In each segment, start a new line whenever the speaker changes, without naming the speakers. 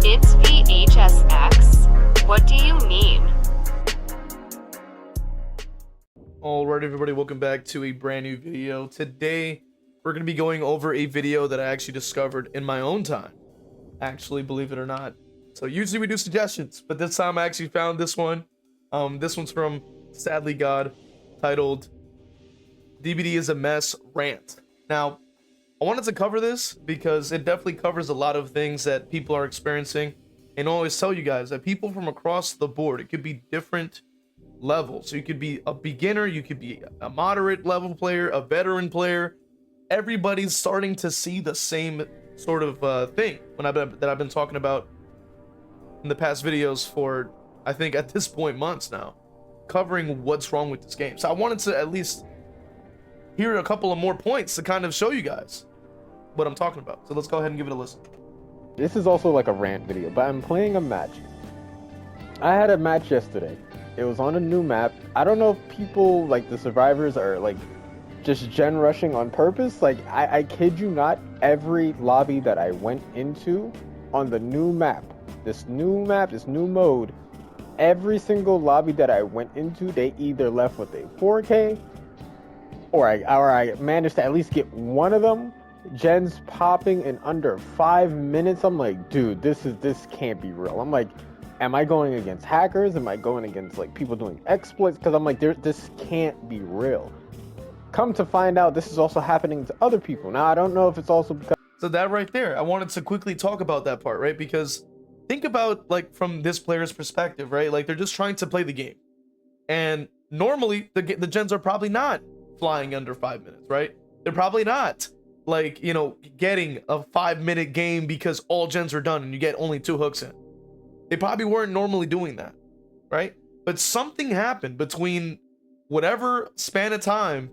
It's v.h.s.x. What do you mean?
Alright everybody, welcome back to a brand new video. Today we're going to be going over a video that I actually discovered in my own time. Actually, believe it or not. So usually we do suggestions, but this time I actually found this one. This one's from SadlyGaWd, titled "DBD is a Mess Rant." Now, I wanted to cover this because it definitely covers a lot of things that people are experiencing, and I always tell you guys that people from across the board, it could be different levels. So you could be a beginner, you could be a moderate level player, a veteran player. Everybody's starting to see the same sort of thing that I've been talking about in the past videos for, I think at this point, months now, covering what's wrong with this game. So I wanted to at least hear a couple of more points to kind of show you guys what I'm talking about. So let's go ahead and give it a listen.
This is also like a rant video, but I'm playing a match. I had a match yesterday. It was on a new map. I don't know if people, like the survivors, are like just gen rushing on purpose. Like, I kid you not, every lobby that I went into on the new map, this new mode, every single lobby that I went into, they either left with a 4K or I managed to at least get one of them gens popping in under 5 minutes. I'm like, dude, this can't be real. I'm like, am I going against hackers? Am I going against like people doing exploits? Because I'm like, this can't be real. Come to find out, this is also happening to other people. Now, I don't know if it's also because...
So that right there, I wanted to quickly talk about that part, right? Because think about, like, from this player's perspective, right? Like, they're just trying to play the game. And normally, the gens are probably not flying under 5 minutes, right? They're probably not, like, you know, getting a 5-minute game because all gens are done and you get only 2 hooks in. They probably weren't normally doing that, right? But something happened between whatever span of time,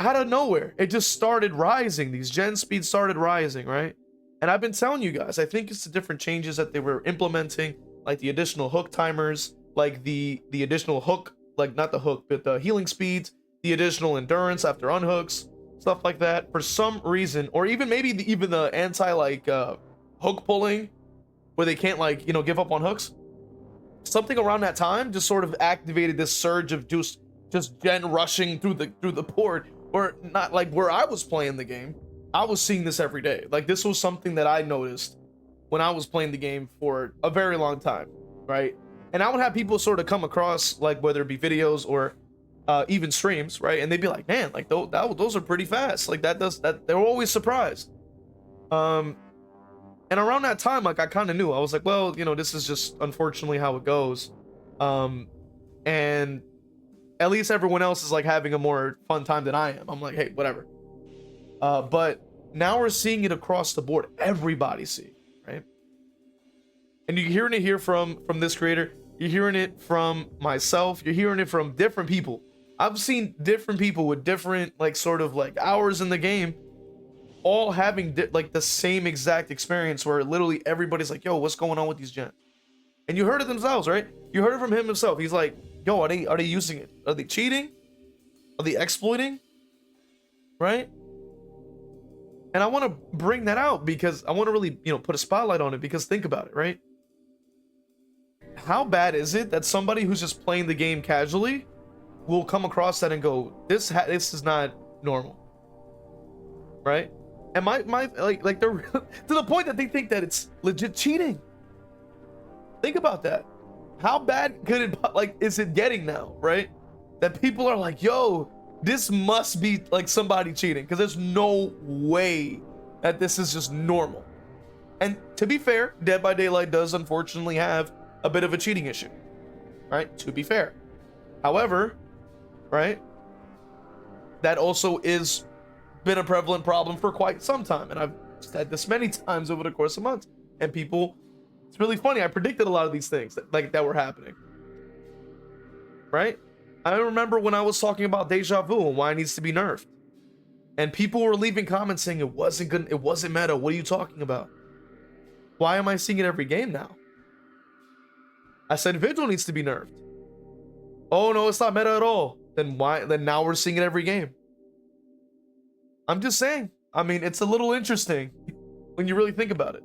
out of nowhere, it just started rising. These gen speeds started rising, right? And I've been telling you guys, I think it's the different changes that they were implementing, like the additional hook timers, like the additional hook, like not the hook, but the healing speeds, the additional endurance after unhooks, stuff like that. For some reason, or even maybe even the anti hook pulling, where they can't, like, you know, give up on hooks. Something around that time just sort of activated this surge of just gen rushing through the board. Or not, like where I was playing the game, I was seeing this every day. Like, this was something that I noticed when I was playing the game for a very long time, right? And I would have people sort of come across, like, whether it be videos or even streams, right? And they'd be like, man, like those are pretty fast. Like that they were always surprised. And around that time, like, I kind of knew. I was like, well, you know, this is just unfortunately how it goes. And at least everyone else is like having a more fun time than I am. I'm like, hey, whatever. But now we're seeing it across the board. Everybody see, right? And you're hearing it here from this creator. You're hearing it from myself. You're hearing it from different people. I've seen different people with different, like, sort of like hours in the game, all having like the same exact experience where literally everybody's like, yo, what's going on with these gens? And you heard it themselves, right? You heard it from him himself. He's like, yo, are they using it? Are they cheating? Are they exploiting? Right? And I want to bring that out because I want to really, you know, put a spotlight on it, because think about it, right? How bad is it that somebody who's just playing the game casually will come across that and go, this is not normal, right? And my like they're to the point that they think that it's legit cheating. Think about that. How bad could it, like, is it getting now, right? That people are like, yo, this must be like somebody cheating, because there's no way that this is just normal. And to be fair, Dead by Daylight does unfortunately have a bit of a cheating issue, right? To be fair. However, right, that also is been a prevalent problem for quite some time. And I've said this many times over the course of months. And people, it's really funny, I predicted a lot of these things that were happening, right? I remember when I was talking about Deja Vu and why it needs to be nerfed, and people were leaving comments saying it wasn't good, it wasn't meta. What are you talking about? Why am I seeing it every game now? I said Vigil needs to be nerfed. Oh no, it's not meta at all. Then why? Then now we're seeing it every game. I'm just saying. I mean, it's a little interesting when you really think about it.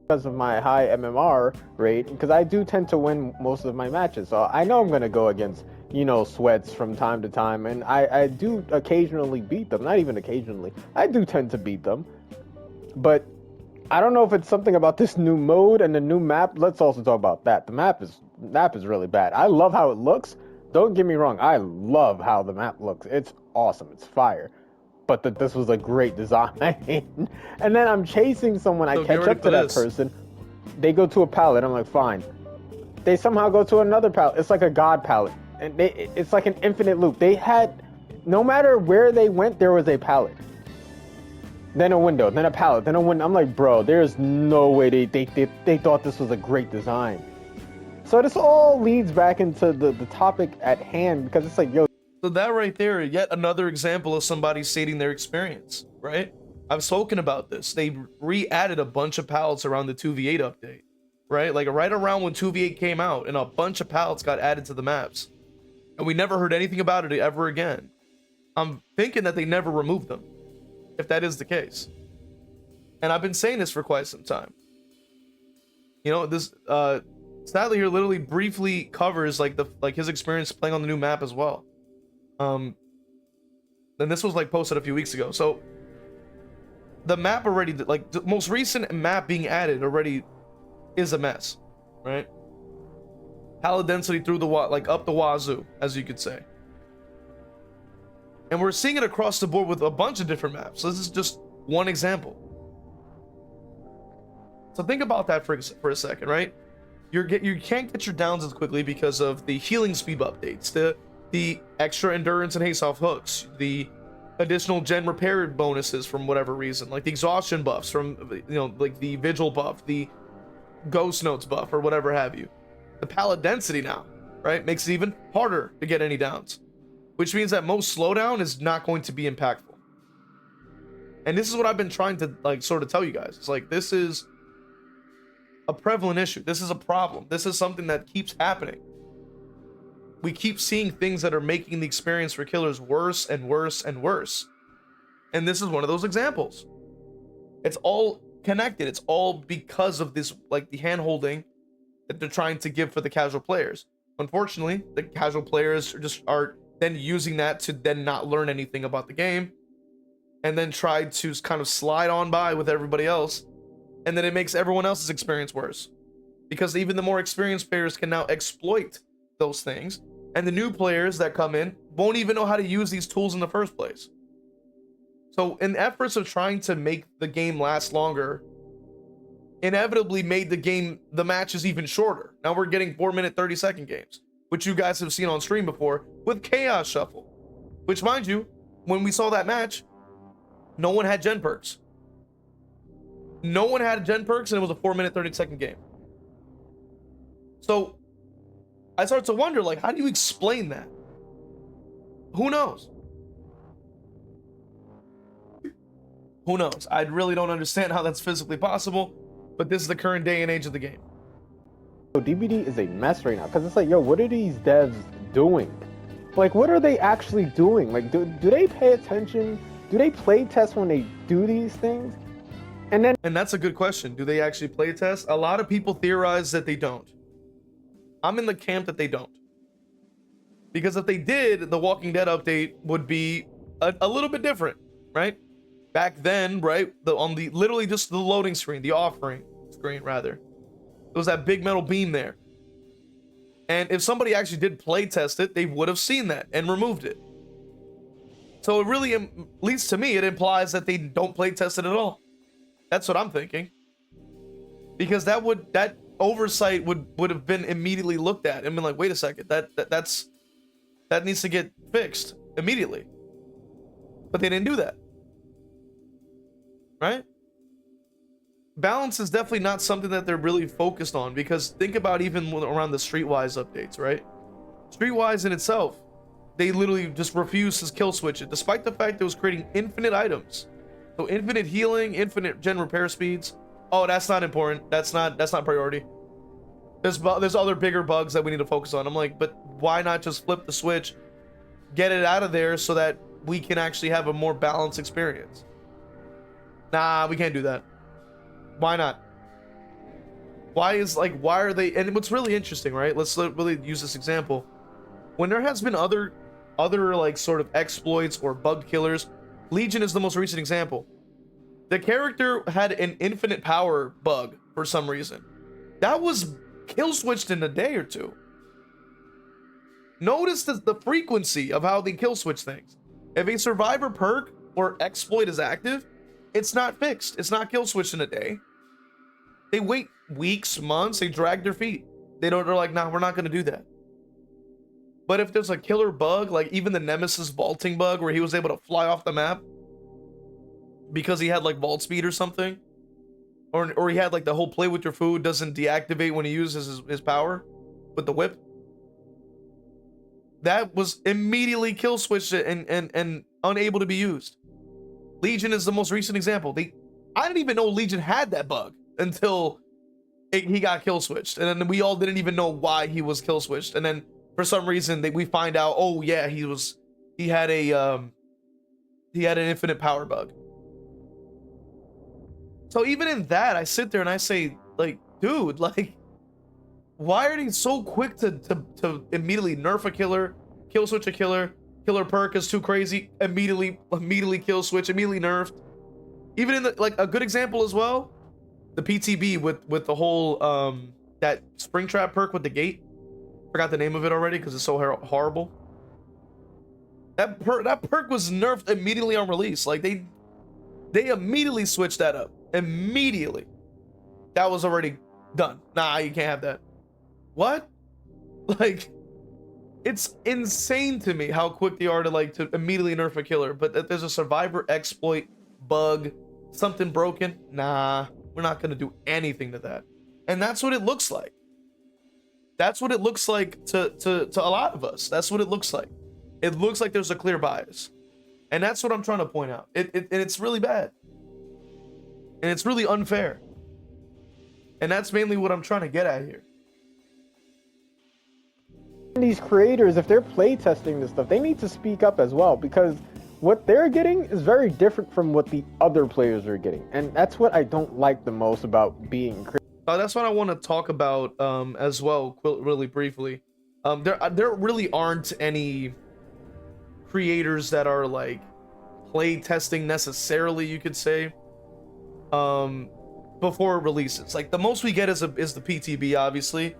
because of my high MMR rate, because I do tend to win most of my matches. So I know I'm going to go against, sweats from time to time, and I do occasionally beat them. Not even occasionally. I do tend to beat them. But I don't know if it's something about this new mode and the new map. Let's also talk about that. The map is really bad. I love how it looks. Don't get me wrong. I love how the map looks. It's awesome. It's fire. But this was a great design. And then I'm chasing someone. I catch up to that person. They go to a pallet. I'm like, fine. They somehow go to another pallet. It's like a god pallet. And it's like an infinite loop. They had, no matter where they went, there was a pallet. Then a window, then a pallet, then a window. I'm like, bro, there's no way they thought this was a great design. So this all leads back into the topic at hand, because it's like, yo.
So that right there, yet another example of somebody stating their experience, right? I've spoken about this. They re-added a bunch of pallets around the 2v8 update, right? Like right around when 2v8 came out, and a bunch of pallets got added to the maps. And we never heard anything about it ever again. I'm thinking that they never removed them, if that is the case. And I've been saying this for quite some time. This Sadly here literally briefly covers like his experience playing on the new map as well. And this was like posted a few weeks ago. So the map already, like the most recent map being added already is a mess, right? Pallet density through the up the wazoo, as you could say. And we're seeing it across the board with a bunch of different maps. So this is just one example. So think about that for a second, right? You can't get your downs as quickly because of the healing speed updates, the extra endurance and haste off hooks, the additional gen repair bonuses from whatever reason, like the exhaustion buffs from like the vigil buff, the ghost notes buff, or whatever have you. The pallet density now, right, makes it even harder to get any downs, which means that most slowdown is not going to be impactful. And this is what I've been trying to sort of tell you guys. It's like, this is a prevalent issue. This is a problem. This is something that keeps happening. We keep seeing things that are making the experience for killers worse and worse and worse. And this is one of those examples. It's all connected. It's all because of this, the hand-holding that they're trying to give for the casual players. Unfortunately, the casual players are then using that to then not learn anything about the game, and then try to kind of slide on by with everybody else, and then it makes everyone else's experience worse, because even the more experienced players can now exploit those things, and the new players that come in won't even know how to use these tools in the first place. So in efforts of trying to make the game last longer, inevitably made the matches even shorter. Now we're getting 4-minute 30-second games, which you guys have seen on stream before with Chaos Shuffle, which, mind you, when we saw that match, no one had gen perks. No one had gen perks, and it was a 4-minute 30-second game. So I start to wonder, how do you explain that? Who knows? Who knows? I really don't understand how that's physically possible, but this is the current day and age of the game.
DBD is a mess right now, because it's like, yo, what are these devs doing? What are they actually doing? Do they pay attention? Do they play test when they do these things? And
that's a good question. Do they actually play test? A lot of people theorize that they don't. I'm in the camp that they don't. Because if they did, the Walking Dead update would be a little bit different, right? Back then, right, literally just the loading screen, the offering screen rather, it was that big metal beam there. And if somebody actually did play test it, they would have seen that and removed it. So it really, at least to me, it implies that they don't play test it at all. That's what I'm thinking. Because that oversight would have been immediately looked at and been like, wait a second, that needs to get fixed immediately. But they didn't do that. Right? Balance is definitely not something that they're really focused on, because think about even around the Streetwise updates, right? Streetwise in itself, they literally just refused to kill switch it, despite the fact it was creating infinite items. So infinite healing, infinite gen repair speeds. Oh, that's not important. That's not priority. There's other bigger bugs that we need to focus on. I'm like, but why not just flip the switch, get it out of there so that we can actually have a more balanced experience? Nah, we can't do that. Why not? Why are they? And what's really interesting, right? Let's really use this example. When there has been other like sort of exploits or bug killers, Legion is the most recent example. The character had an infinite power bug for some reason. That was kill switched in a day or two. Notice the frequency of how they kill switch things. If a survivor perk or exploit is active, it's not fixed. It's not kill switched in a day. They wait weeks, months, they drag their feet. They're like, nah, we're not gonna do that. But if there's a killer bug, like even the Nemesis vaulting bug where he was able to fly off the map because he had like vault speed or something, or he had like the whole play with your food doesn't deactivate when he uses his power with the whip, that was immediately kill switched and unable to be used. Legion is the most recent example. I didn't even know Legion had that bug until he got kill switched, and then we all didn't even know why he was kill switched, and then for some reason we find out, oh yeah, he had an infinite power bug. So even in that, I sit there and I say, like, dude, like, why are they so quick to immediately nerf a killer, kill switch a killer perk is too crazy, immediately kill switch, immediately nerfed. Even in the, like, a good example as well, the PTB with the whole that Springtrap perk with the gate. Forgot the name of it already because it's so horrible. That perk was nerfed immediately on release. Like they immediately switched that up. Immediately. That was already done. Nah, you can't have that. What? Like, it's insane to me how quick they are to immediately nerf a killer. But if there's a survivor exploit, bug, something broken, nah, we're not gonna do anything to that. And that's what it looks like. That's what it looks like to a lot of us. That's what it looks like. It looks like there's a clear bias. And that's what I'm trying to point out. And it's really bad. And it's really unfair. And that's mainly what I'm trying to get at here.
These creators, if they're playtesting this stuff, they need to speak up as well, because what they're getting is very different from what the other players are getting. And that's what I don't like the most about being creative.
That's what I want to talk about as well, really briefly. There really aren't any creators that are like play testing necessarily, you could say, before releases. Like the most we get is the PTB, obviously,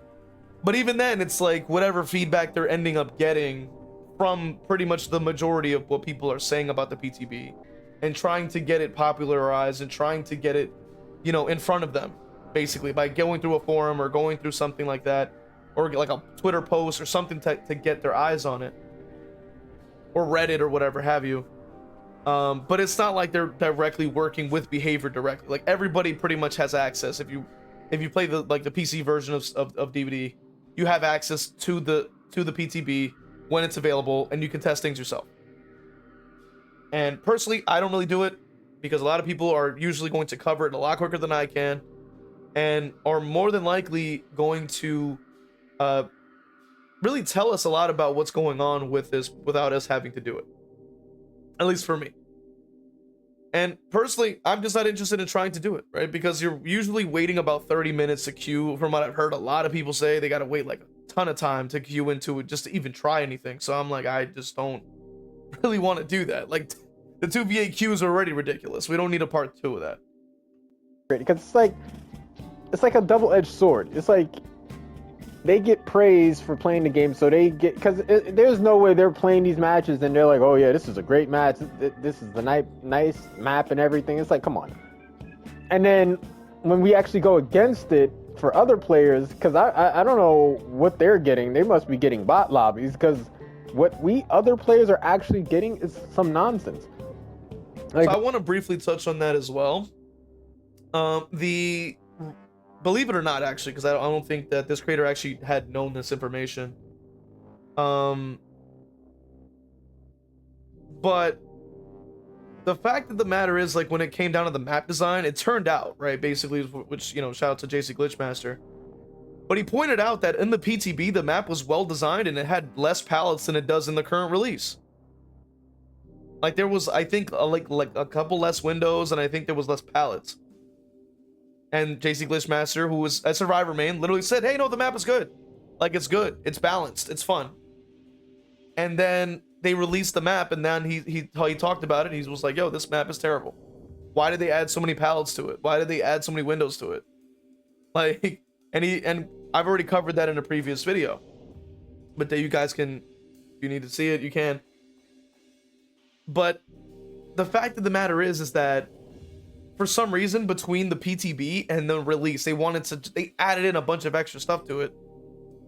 but even then it's like whatever feedback they're ending up getting from pretty much the majority of what people are saying about the PTB, and trying to get it popularized and trying to get it, you know, in front of them, basically by going through a forum or going through something like that, or like a Twitter post or something to get their eyes on it, or Reddit or whatever have you. But it's not like they're directly working with behavior directly. Like everybody pretty much has access. If you play the PC version of DVD, you have access to the PTB when it's available, and you can test things yourself. And personally, I don't really do it because a lot of people are usually going to cover it a lot quicker than I can, and are more than likely going to really tell us a lot about what's going on with this without us having to do it. At least for me. And personally, I'm just not interested in trying to do it, right? Because you're usually waiting about 30 minutes to queue. From what I've heard, a lot of people say they got to wait like a ton of time to queue into it just to even try anything. So I'm like, I just don't really want to do that. Like the 2v8 queues are already ridiculous. We don't need a part 2 of that.
Because it's like a double-edged sword. It's like they get praise for playing the game, so they get, because there's no way they're playing these matches and they're like, oh yeah, this is a great match, this is the nice map and everything. It's like, come on. And then when we actually go against it for other players, because I don't know what they're getting, they must be getting bot lobbies, because what we other players are actually getting is some nonsense. Like,
so I want to briefly touch on that as well. Believe it or not, actually, because I don't think that this creator actually had known this information. But the fact of the matter is, like, when it came down to the map design, it turned out, right, basically, which, you know, shout out to JC Glitchmaster. But he pointed out that in the PTB, the map was well designed and it had less pallets than it does in the current release. Like, there was, I think, like a couple less windows, and I think there was less pallets. And JC Glitchmaster, who was a Survivor main, literally said, hey, no, the map is good. Like, it's good. It's balanced. It's fun. And then they released the map, and then he talked about it. He was like, yo, this map is terrible. Why did they add so many pallets to it? Why did they add so many windows to it? Like, and I've already covered that in a previous video. But that you guys can, if you need to see it, you can. But the fact of the matter is that for some reason between the PTB and the release, they added in a bunch of extra stuff to it,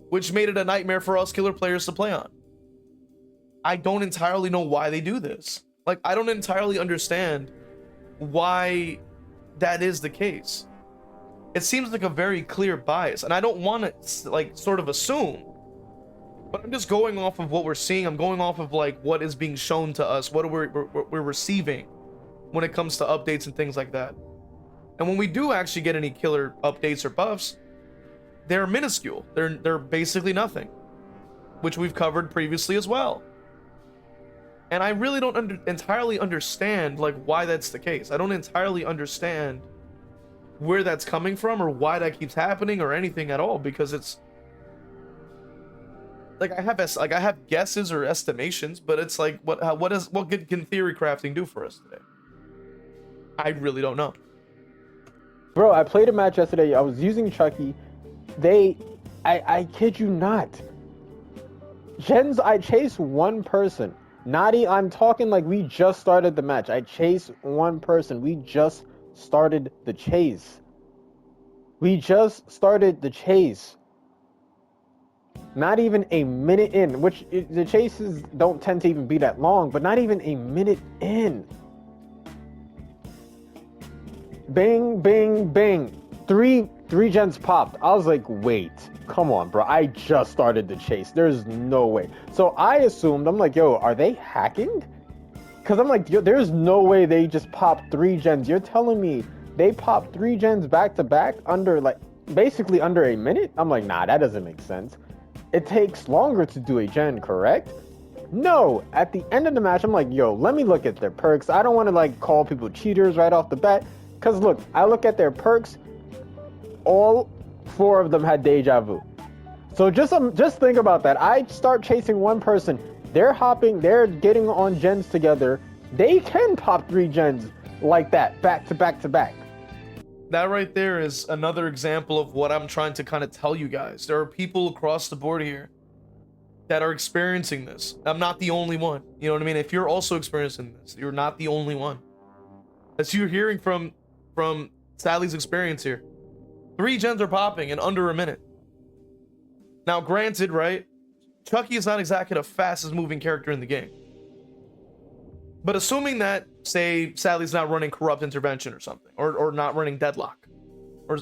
which made it a nightmare for us killer players to play on. I don't entirely know why they do this. Like, I don't entirely understand why that is the case. It seems like a very clear bias, and I don't want to like sort of assume, but I'm just going off of what we're seeing. I'm going off of like what is being shown to us, what we're receiving when it comes to updates and things like that. And when we do actually get any killer updates or buffs, they're minuscule. They're basically nothing, which we've covered previously as well. And I really don't entirely understand like why that's the case. I don't entirely understand where that's coming from or why that keeps happening or anything at all, because it's like I have guesses or estimations, but it's like what good can theory crafting do for us today? I really don't know.
Bro, I played a match yesterday. I was using Chucky. I kid you not. Gens, I chased one person. I'm talking like we just started the match. I chased one person. We just started the chase. Not even a minute in, which the chases don't tend to even be that long, but not even a minute in. Bang, bang, bang. Three gens popped. I was like, wait, come on, bro. I just started the chase. There's no way. So I assumed, I'm like, yo, are they hacking? Because I'm like, yo, there's no way they just popped 3 gens. You're telling me they popped 3 gens back to back under basically under a minute? I'm like, nah, that doesn't make sense. It takes longer to do a gen, correct? No. At the end of the match, I'm like, yo, let me look at their perks. I don't want to like call people cheaters right off the bat. Because look, I look at their perks. All 4 of them had deja vu. So just think about that. I start chasing one person. They're getting on gens together. They can pop 3 gens like that, back to back to back.
That right there is another example of what I'm trying to kind of tell you guys. There are people across the board here that are experiencing this. I'm not the only one. You know what I mean? If you're also experiencing this, you're not the only one. As you're hearing from Sadly's experience here, 3 gens are popping in under a minute. Now, granted, right? Chucky is not exactly the fastest moving character in the game. But assuming that, say, Sadly's not running Corrupt Intervention or something, or not running Deadlock,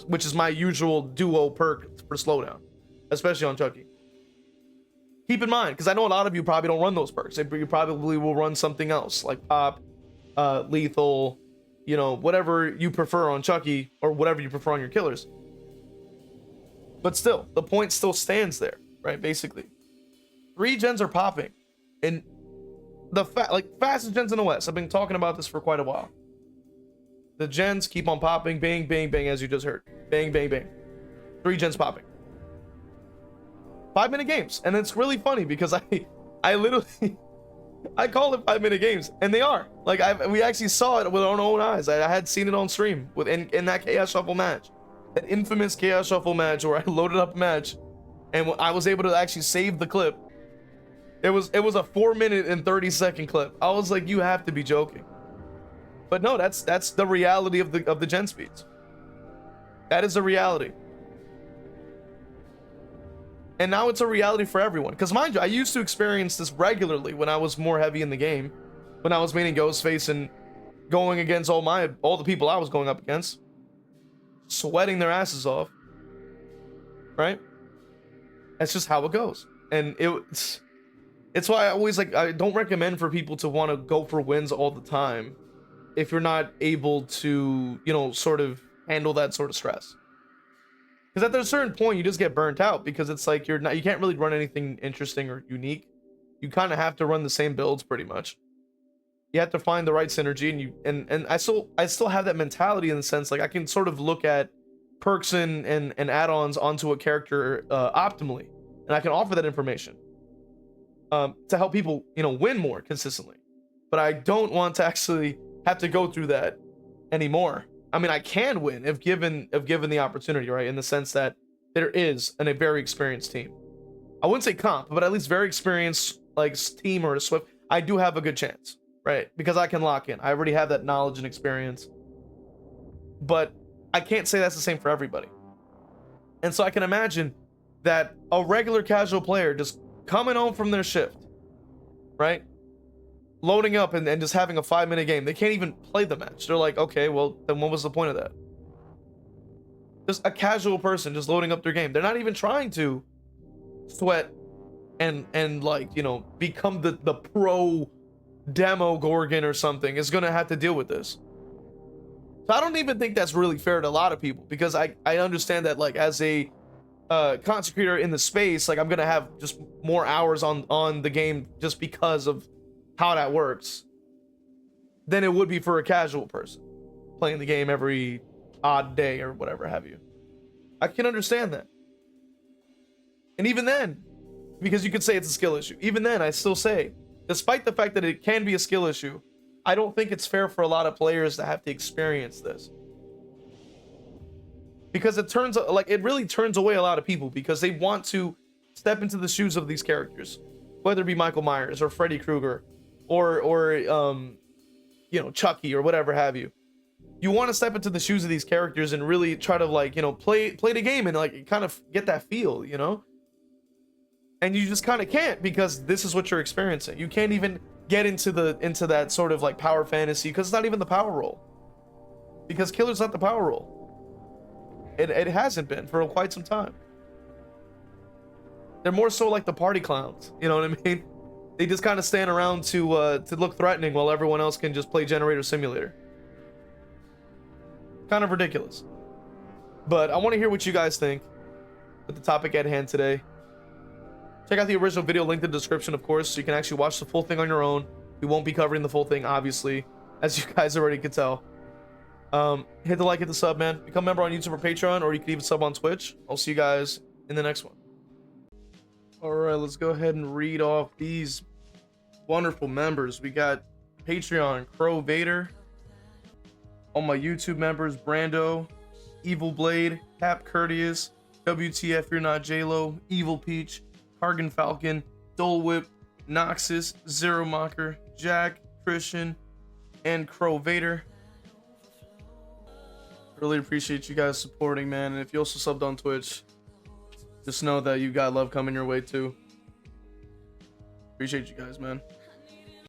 which is my usual duo perk for slowdown, especially on Chucky. Keep in mind, because I know a lot of you probably don't run those perks. You probably will run something else, like Pop, Lethal, you know, whatever you prefer on Chucky, or whatever you prefer on your killers. But still, the point still stands there, right? Basically, 3 gens are popping, and the fastest gens in the West. I've been talking about this for quite a while. The gens keep on popping, bang, bang, bang, as you just heard, bang, bang, bang. 3 gens popping. 5-minute games, and it's really funny because I literally I call it 5-minute games, and they are. Like we actually saw it with our own eyes. I had seen it on stream in that Chaos Shuffle match. That infamous Chaos Shuffle match where I loaded up a match and I was able to actually save the clip. It was a 4-minute and 30-second clip. I was like, you have to be joking. But no, that's the reality of the gen speeds. That is the reality. And now it's a reality for everyone. Because mind you, I used to experience this regularly when I was more heavy in the game. When I was maining Ghostface and going against all the people I was going up against. Sweating their asses off, right? That's just how it goes. And it's why I don't recommend for people to want to go for wins all the time if you're not able to, you know, sort of handle that sort of stress. Because at a certain point you just get burnt out, because it's like you can't really run anything interesting or unique. You kind of have to run the same builds pretty much. You have to find the right synergy, and I still have that mentality in the sense, like, I can sort of look at perks and add-ons onto a character optimally, and I can offer that information to help people, you know, win more consistently. But I don't want to actually have to go through that anymore. I mean, I can win if given the opportunity, right? In the sense that there is a very experienced team. I wouldn't say comp, but at least very experienced, like team or a Swift. I do have a good chance, right? Because I can lock in. I already have that knowledge and experience. But I can't say that's the same for everybody. And so I can imagine that a regular casual player just coming home from their shift, right? Loading up and just having a 5-minute game. They can't even play the match. They're like, okay, well, then what was the point of that? Just a casual person just loading up their game. They're not even trying to sweat and like, you know, become the pro demo Gorgon or something. Is gonna have to deal with this. So I don't even think that's really fair to a lot of people, because I understand that, like, as a content creator in the space, like, I'm gonna have just more hours on the game just because of how that works than it would be for a casual person playing the game every odd day or whatever have you. I can understand that. And even then, because you could say it's a skill issue, even then I still say, despite the fact that it can be a skill issue, I don't think it's fair for a lot of players to have to experience this, because it really turns away a lot of people, because they want to step into the shoes of these characters, whether it be Michael Myers or Freddy Krueger or you know, Chucky or whatever have you. You want to step into the shoes of these characters and really try to, like, you know, play the game and, like, kind of get that feel, you know. And you just kind of can't, because this is what you're experiencing. You can't even get into that sort of like power fantasy, because it's not even the power role. Because killer's not the power role. It hasn't been for quite some time. They're more so like the party clowns, you know what I mean? They just kind of stand around to look threatening while everyone else can just play Generator Simulator. Kind of ridiculous. But I want to hear what you guys think with the topic at hand today. Check out the original video linked in the description, of course, so you can actually watch the full thing on your own. We won't be covering the full thing, obviously, as you guys already could tell. Hit the like, hit the sub, man. Become a member on YouTube or Patreon, or you can even sub on Twitch. I'll see you guys in the next one. All right, let's go ahead and read off these wonderful members. We got Patreon, Crow Vader. All my YouTube members, Brando, Evil Blade, Cap Courteous, WTF You're Not J-Lo, Evil Peach, Hargan Falcon, Dole Whip, Noxus, Zero Mocker, Jack, Christian, and Crow Vader. Really appreciate you guys supporting, man. And if you also subbed on Twitch, just know that you got love coming your way too. Appreciate you guys, man.